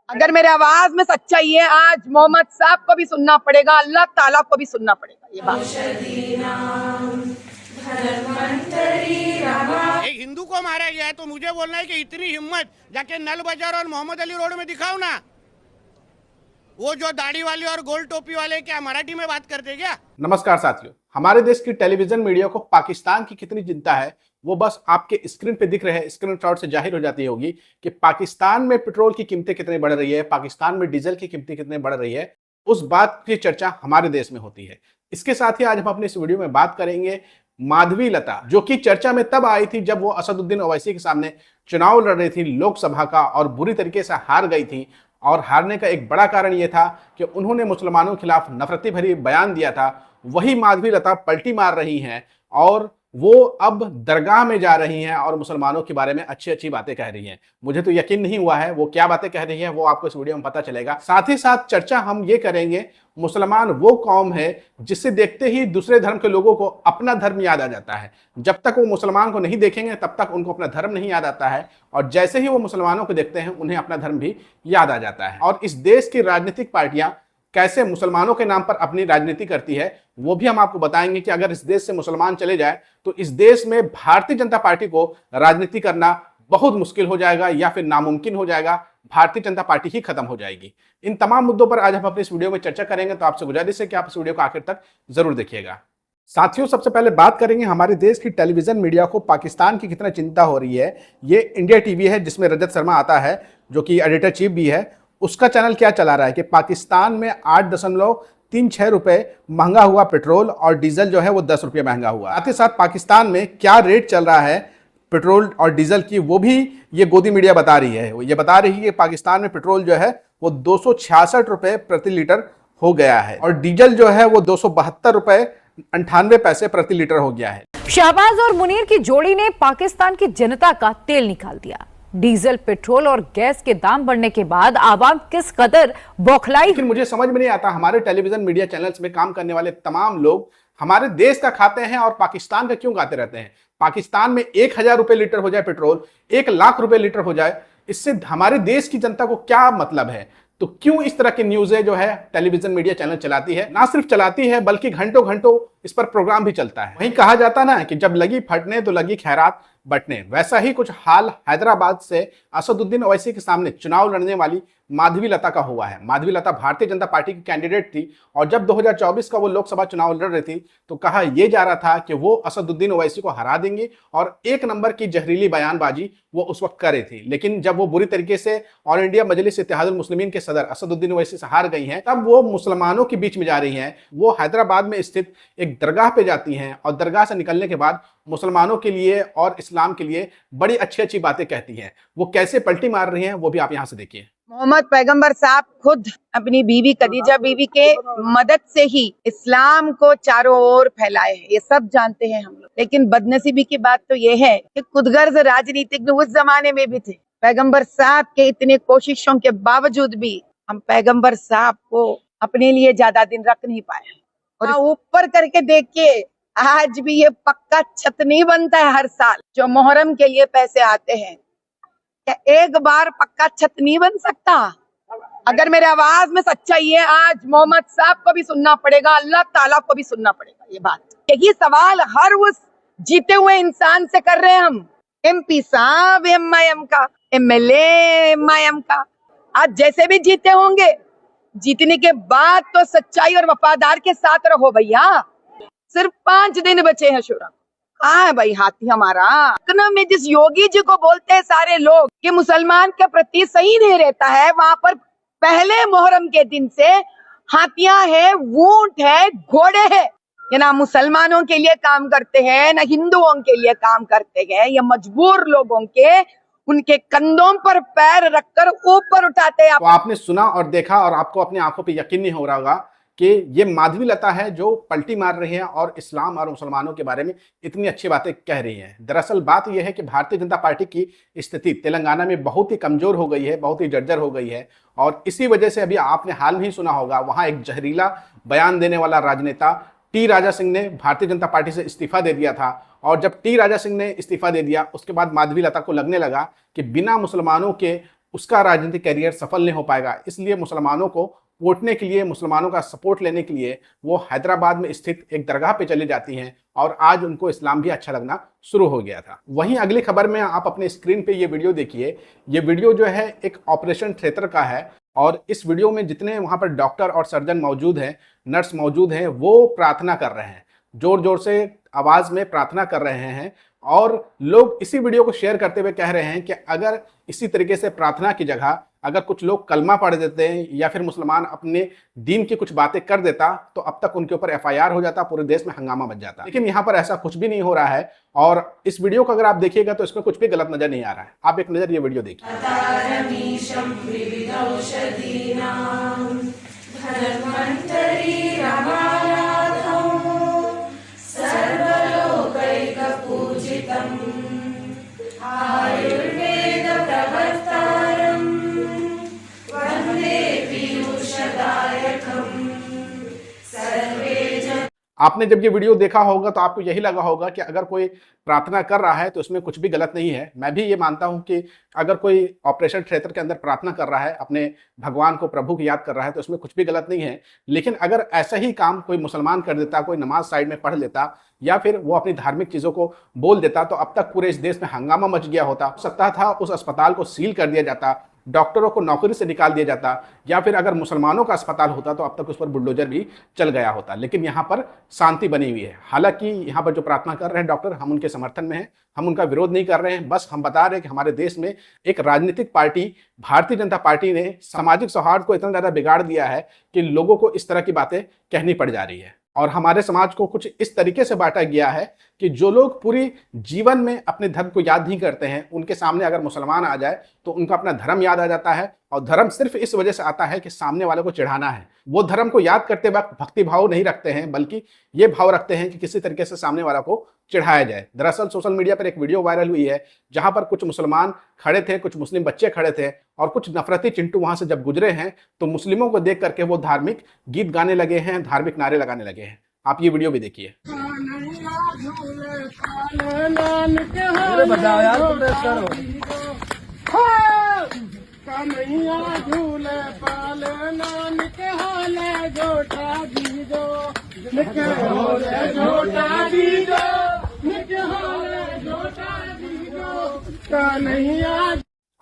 अगर मेरे आवाज में सच्चाई है, आज मोहम्मद साहब को भी सुनना पड़ेगा, अल्लाह ताला को भी सुनना पड़ेगा। ये बात एक हिंदू को मारा गया है तो मुझे बोलना है कि इतनी हिम्मत जाके नल बाजार और मोहम्मद अली रोड में दिखाओ ना। वो जो दाढ़ी वाले और गोल टोपी वाले क्या मराठी में बात करते क्या? नमस्कार साथियों, हमारे देश की टेलीविजन मीडिया को पाकिस्तान की कितनी चिंता है वो बस आपके स्क्रीन पे दिख रहे स्क्रीनशॉट से जाहिर हो जाती होगी कि पाकिस्तान में पेट्रोल की कीमतें कितनी बढ़ रही है, पाकिस्तान में डीजल की कीमतें कितनी बढ़ रही है। उस बात की चर्चा हमारे देश में होती है। इसके साथ ही आज हम अपने इस वीडियो में बात करेंगे माधवी लता, जो कि चर्चा में तब आई थी जब वो असदुद्दीन ओवैसी के सामने चुनाव लड़ रही थी लोकसभा का और बुरी तरीके से हार गई थी। और हारने का एक बड़ा कारण यह था कि उन्होंने मुसलमानों के खिलाफ नफरती भरी बयान दिया था। वही माधवी लता पलटी मार रही हैं और वो अब दरगाह में जा रही हैं और मुसलमानों के बारे में अच्छी अच्छी बातें कह रही हैं। मुझे तो यकीन नहीं हुआ है वो क्या बातें कह रही हैं, वो आपको इस वीडियो में पता चलेगा। साथ ही साथ चर्चा हम ये करेंगे, मुसलमान वो कौम है जिसे देखते ही दूसरे धर्म के लोगों को अपना धर्म याद आ जाता है। जब तक वो मुसलमान को नहीं देखेंगे तब तक उनको अपना धर्म नहीं याद आता है, और जैसे ही वो मुसलमानों को देखते हैं उन्हें अपना धर्म भी याद आ जाता है। और इस देश की राजनीतिक पार्टियां कैसे मुसलमानों के नाम पर अपनी राजनीति करती है वो भी हम आपको बताएंगे कि अगर इस देश से मुसलमान चले जाए तो इस देश में भारतीय जनता पार्टी को राजनीति करना बहुत मुश्किल हो जाएगा या फिर नामुमकिन हो जाएगा। भारतीय जनता पार्टी ही खत्म हो जाएगी। इन तमाम मुद्दों पर आज हम अपने इस वीडियो में चर्चा करेंगे, तो आपसे गुजारिश है कि आप इस वीडियो को आखिर तक जरूर देखिएगा। साथियों, सबसे पहले बात करेंगे हमारे देश की टेलीविजन मीडिया को पाकिस्तान की कितना चिंता हो रही है। ये इंडिया टीवी है जिसमें रजत शर्मा आता है जो कि एडिटर चीफ भी है। उसका चैनल क्या चला रहा है कि पाकिस्तान में 8.36 रुपए महंगा हुआ पेट्रोल और डीजल जो है वो 10 रुपये महंगा हुआ। साथ ही साथ पाकिस्तान में क्या रेट चल रहा है पेट्रोल और डीजल की वो भी ये गोदी मीडिया बता रही है। ये बता रही है कि पाकिस्तान में पेट्रोल जो है वो 266 रुपए प्रति लीटर हो गया है और डीजल जो है वो 272 रुपए 98 पैसे प्रति लीटर हो गया है। शहबाज और मुनीर की जोड़ी ने पाकिस्तान की जनता का तेल निकाल दिया। डीजल, पेट्रोल और गैस के दाम बढ़ने के बाद आवाम किस कदर बौखलाई। लेकिन मुझे समझ में नहीं आता, हमारे टेलीविजन मीडिया चैनल्स में काम करने वाले तमाम लोग हमारे देश का खाते हैं और पाकिस्तान का क्यों गाते रहते हैं। पाकिस्तान में 1000 रुपए लीटर हो जाए पेट्रोल, 1 लाख रुपए लीटर हो जाए, इससे हमारे देश की जनता को क्या मतलब है। तो क्यों इस तरह की न्यूज़ें जो है टेलीविजन मीडिया चैनल चलाती है, ना सिर्फ चलाती है बल्कि घंटों घंटों इस पर प्रोग्राम भी चलता है। वहीं कहा जाता ना कि जब लगी फटने तो लगी खैरात बटने, वैसा ही कुछ हाल हैदराबाद से असदुद्दीन ओवैसी के सामने चुनाव लड़ने वाली माधवी लता का हुआ है। माधवी लता भारतीय जनता पार्टी की कैंडिडेट थी और जब 2024 का वो लोकसभा चुनाव लड़ रही थी तो कहा यह जा रहा था कि वो असदुद्दीन ओवैसी को हरा देंगे और एक नंबर की जहरीली बयानबाजी वो उस वक्त करे थी। लेकिन जब वो बुरी तरीके से ऑल इंडिया मजलिस इत्तेहादुल मुस्लिमीन के सदर असदुद्दीन ओवैसी से हार गई हैं, तब वो मुसलमानों के बीच में जा रही हैं। वो हैदराबाद में स्थित एक दरगाह पे जाती हैं और दरगाह से निकलने के बाद मुसलमानों के लिए और इस्लाम के लिए बड़ी अच्छी अच्छी बातें कहती हैं। वो कैसे पलटी मार रही हैं वो भी आप यहाँ से देखिए। मोहम्मद पैगंबर साहब खुद अपनी बीवी खदीजा बीवी के मदद से ही इस्लाम को चारों ओर फैलाए हैं, ये सब जानते हैं हम लोग। लेकिन बदनसीबी की बात तो ये है कि खुदगर्ज राजनीतिज्ञ उस जमाने में भी थे। पैगंबर साहब के इतने कोशिशों के बावजूद भी हम पैगंबर साहब को अपने लिए ज्यादा दिन रख नहीं पाए। और ऊपर करके देखिए, आज भी ये पक्का छत नहीं बनता है हर साल। जो मोहर्रम के लिए पैसे आते हैं, क्या एक बार पक्का छत नहीं बन सकता? अगर मेरे आवाज में सच्चाई है, आज मोहम्मद साहब को भी सुनना पड़ेगा, अल्लाह ताला को भी सुनना पड़ेगा। ये बात, यही सवाल हर उस जीते हुए इंसान से कर रहे हैं हम। MP साहब MIM का, MLA MIM का, आज जैसे भी जीते होंगे, जीतने के बाद तो सच्चाई और वफादार के साथ रहो भैया। सिर्फ 5 दिन बचे हैं शुरा। कहाँ है भाई हाथी हमारा? में जिस योगी जी को बोलते हैं सारे लोग कि मुसलमान के प्रति सही नहीं रहता है, वहां पर पहले मोहर्रम के दिन से हाथियां है, ऊंट है, घोड़े है। ये ना मुसलमानों के लिए काम करते हैं ना हिंदुओं के लिए काम करते हैं। ये मजबूर लोगों के उनके कंधों पर पैर रखकर ऊपर उठाते हैं। तो आपने सुना और देखा और आपको अपनी आंखों पे यकीन नहीं हो रहा होगा कि ये माधवी लता है जो पलटी मार रही है और इस्लाम और मुसलमानों के बारे में इतनी अच्छी बातें कह रही हैं। दरअसल बात यह है कि भारतीय जनता पार्टी की स्थिति तेलंगाना में बहुत ही कमजोर हो गई है, बहुत ही जर्जर हो गई है। और इसी वजह से अभी आपने हाल में ही सुना होगा, वहां एक जहरीला बयान देने वाला राजनेता टी राजा सिंह ने भारतीय जनता पार्टी से इस्तीफा दे दिया था। और जब टी राजा सिंह ने इस्तीफा दे दिया उसके बाद माधवी लता को लगने लगा कि बिना मुसलमानों के उसका राजनीतिक करियर सफल नहीं हो पाएगा। इसलिए मुसलमानों को वोटने के लिए, मुसलमानों का सपोर्ट लेने के लिए वो हैदराबाद में स्थित एक दरगाह पे चली जाती हैं और आज उनको इस्लाम भी अच्छा लगना शुरू हो गया था। वहीं अगली खबर में आप अपने स्क्रीन पे ये वीडियो देखिए। ये वीडियो जो है एक ऑपरेशन थिएटर का है और इस वीडियो में जितने वहां पर डॉक्टर और सर्जन मौजूद हैं, नर्स मौजूद हैं, वो प्रार्थना कर रहे हैं, जोर जोर से आवाज में प्रार्थना कर रहे हैं। और लोग इसी वीडियो को शेयर करते हुए कह रहे हैं कि अगर इसी तरीके से प्रार्थना की जगह अगर कुछ लोग कलमा पढ़ देते हैं या फिर मुसलमान अपने दीन की कुछ बातें कर देता तो अब तक उनके ऊपर FIR हो जाता, पूरे देश में हंगामा मच जाता। लेकिन यहाँ पर ऐसा कुछ भी नहीं हो रहा है और इस वीडियो को अगर आप देखिएगा तो इसमें कुछ भी गलत नजर नहीं आ रहा है। आप एक नजर ये वीडियो देखिए। आपने जब ये वीडियो देखा होगा तो आपको यही लगा होगा कि अगर कोई प्रार्थना कर रहा है तो उसमें कुछ भी गलत नहीं है। मैं भी ये मानता हूं कि अगर कोई ऑपरेशन थिएटर के अंदर प्रार्थना कर रहा है, अपने भगवान को, प्रभु को याद कर रहा है, तो उसमें कुछ भी गलत नहीं है। लेकिन अगर ऐसा ही काम कोई मुसलमान कर देता, कोई नमाज साइड में पढ़ लेता या फिर वो अपनी धार्मिक चीज़ों को बोल देता तो अब तक पूरे इस देश में हंगामा मच गया होता। हो सकता था उस अस्पताल को सील कर दिया जाता, डॉक्टरों को नौकरी से निकाल दिया जाता, या फिर अगर मुसलमानों का अस्पताल होता तो अब तक उस पर बुलडोजर भी चल गया होता। लेकिन यहाँ पर शांति बनी हुई है। हालांकि यहाँ पर जो प्रार्थना कर रहे हैं डॉक्टर, हम उनके समर्थन में हैं, हम उनका विरोध नहीं कर रहे हैं। बस हम बता रहे हैं कि हमारे देश में एक राजनीतिक पार्टी भारतीय जनता पार्टी ने सामाजिक सौहार्द को इतना ज़्यादा बिगाड़ दिया है कि लोगों को इस तरह की बातें कहनी पड़ जा रही है। और हमारे समाज को कुछ इस तरीके से बांटा गया है कि जो लोग पूरी जीवन में अपने धर्म को याद नहीं करते हैं, उनके सामने अगर मुसलमान आ जाए तो उनका अपना धर्म याद आ जाता है। और धर्म सिर्फ इस वजह से आता है कि सामने वाले को चिढ़ाना है। वो धर्म को याद करते वक्त भक्ति भाव नहीं रखते हैं, बल्कि ये भाव रखते हैं कि किसी तरीके से सामने वाला को चिढ़ाया जाए। दरअसल सोशल मीडिया पर एक वीडियो वायरल हुई है जहां पर कुछ मुसलमान खड़े थे, कुछ मुस्लिम बच्चे खड़े थे और कुछ नफरती चिंटू वहां से जब गुजरे हैं तो मुस्लिमों को देख करके वो धार्मिक गीत गाने लगे हैं, धार्मिक नारे लगाने लगे हैं। आप ये वीडियो भी देखिए।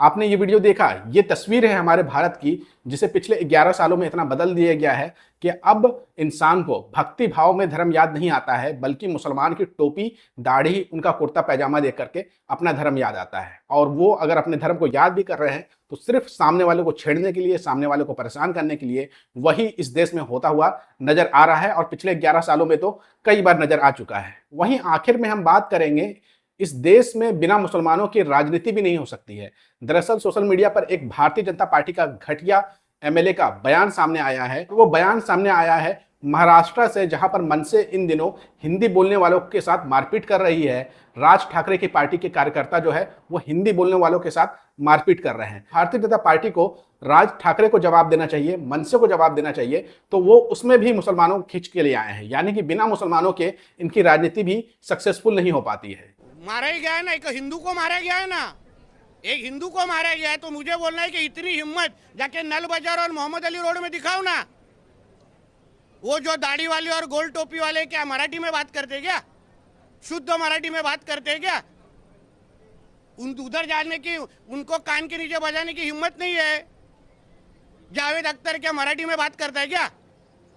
आपने ये वीडियो देखा, ये तस्वीर है हमारे भारत की जिसे पिछले 11 सालों में इतना बदल दिया गया है कि अब इंसान को भक्ति भाव में धर्म याद नहीं आता है, बल्कि मुसलमान की टोपी, दाढ़ी, उनका कुर्ता पैजामा देख करके अपना धर्म याद आता है। और वो अगर अपने धर्म को याद भी कर रहे हैं तो सिर्फ सामने वाले को छेड़ने के लिए, सामने वाले को परेशान करने के लिए। वही इस देश में होता हुआ नजर आ रहा है और पिछले 11 सालों में तो कई बार नजर आ चुका है। वहीं आखिर में हम बात करेंगे, इस देश में बिना मुसलमानों की राजनीति भी नहीं हो सकती है। दरअसल सोशल मीडिया पर एक भारतीय जनता पार्टी का घटिया MLA का बयान सामने आया है। वो बयान सामने आया है महाराष्ट्र से, जहां पर मनसे इन दिनों हिंदी बोलने वालों के साथ मारपीट कर रही है। राज ठाकरे की पार्टी के कार्यकर्ता जो है वो हिंदी बोलने वालों के साथ मारपीट कर रहे हैं। भारतीय जनता पार्टी को राज ठाकरे को जवाब देना चाहिए, मनसे को जवाब देना चाहिए, तो वो उसमें भी मुसलमानों को खींच के लिए आए हैं। यानी कि बिना मुसलमानों के इनकी राजनीति भी सक्सेसफुल नहीं हो पाती है। मारा ही गया है ना, एक हिंदू को मारा गया है ना, एक हिंदू को मारा गया है, तो मुझे बोलना है कि इतनी हिम्मत जाके नल बाजार और मोहम्मद अली रोड में दिखाओ ना। वो जो दाढ़ी वाले और गोल टोपी वाले क्या मराठी में बात करते क्या? शुद्ध मराठी में बात करते क्या? उधर जाने की, उनको कान के नीचे बजाने की हिम्मत नहीं है। जावेद अख्तर क्या मराठी में बात करता है क्या?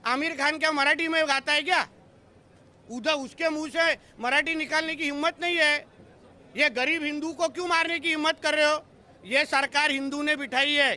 आमिर खान क्या मराठी में गाता है क्या? उधर उसके मुंह से मराठी निकालने की हिम्मत नहीं है। ये गरीब हिंदू को क्यों मारने की हिम्मत कर रहे हो? ये सरकार हिंदू ने बिठाई है,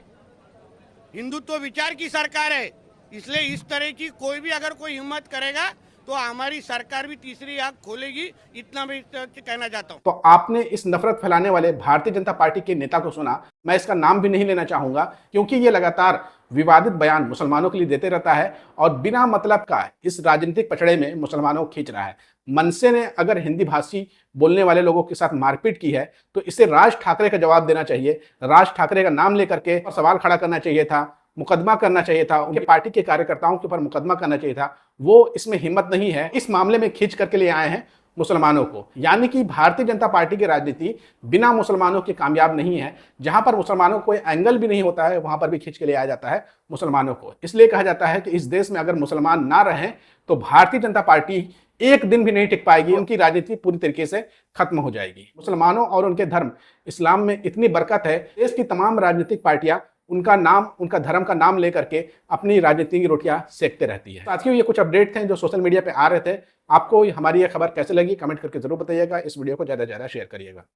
हिंदुत्व विचार की सरकार है, इसलिए इस तरह की कोई भी अगर कोई हिम्मत करेगा तो हमारी सरकार भी तीसरी आंख खोलेगी, इतना मैं कहना चाहता हूँ। तो आपने इस नफरत फैलाने वाले भारतीय जनता पार्टी के नेता को सुना। मैं इसका नाम भी नहीं लेना चाहूंगा क्योंकि ये लगातार विवादित बयान मुसलमानों के लिए देते रहता है और बिना मतलब का इस राजनीतिक पचड़े में मुसलमानों को खींच रहा है। मनसे ने अगर हिंदी भाषी बोलने वाले लोगों के साथ मारपीट की है तो इसे राज ठाकरे का जवाब देना चाहिए। राज ठाकरे का नाम लेकर के सवाल खड़ा करना चाहिए था, मुकदमा करना चाहिए था, उनके पार्टी के कार्यकर्ताओं के ऊपर मुकदमा करना चाहिए था। वो इसमें हिम्मत नहीं है, इस मामले में खींच करके ले आए हैं मुसलमानों को। यानी कि भारतीय जनता पार्टी की राजनीति बिना मुसलमानों के कामयाब नहीं है। जहां पर मुसलमानों को कोई एंगल भी नहीं होता है, वहां पर भी खींच के ले आया जाता है मुसलमानों को। इसलिए कहा जाता है कि इस देश में अगर मुसलमान ना रहें तो भारतीय जनता पार्टी एक दिन भी नहीं टिक पाएगी, उनकी राजनीति पूरी तरीके से खत्म हो जाएगी। मुसलमानों और उनके धर्म इस्लाम में इतनी बरकत है, देश की तमाम राजनीतिक पार्टियां उनका नाम, उनका धर्म का नाम लेकर के अपनी राजनीति की रोटियां सेकते रहती है। साथियों, ये कुछ अपडेट थे जो सोशल मीडिया पे आ रहे थे। आपको हमारी ये खबर कैसे लगी कमेंट करके जरूर बताइएगा। इस वीडियो को ज्यादा से ज्यादा शेयर करिएगा।